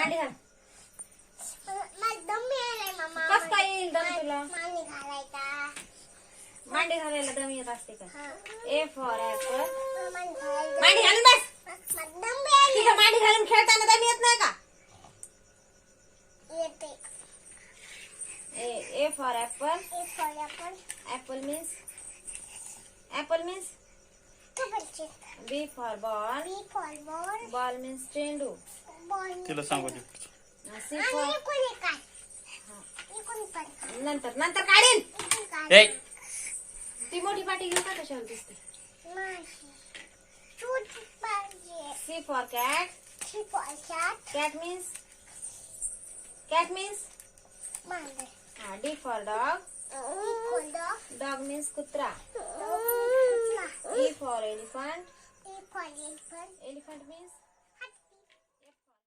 मांडी घाल. कस काय येईल दम तुला? मांडी घालायला दम येत असते का? A for apple. मांडी घालून बस. तिथं मांडी घालून खेळताना दम येत नाही का? A for apple. Apple means B for ball. Ball means चेंडू. तिला सांगू दे. सी फॉर नंतर काढीन. ती मोठी पाटी घेऊ का? कशावर दिसते? C for cat. Cat means D for dog. Dog means kutra. E for elephant. Elephant means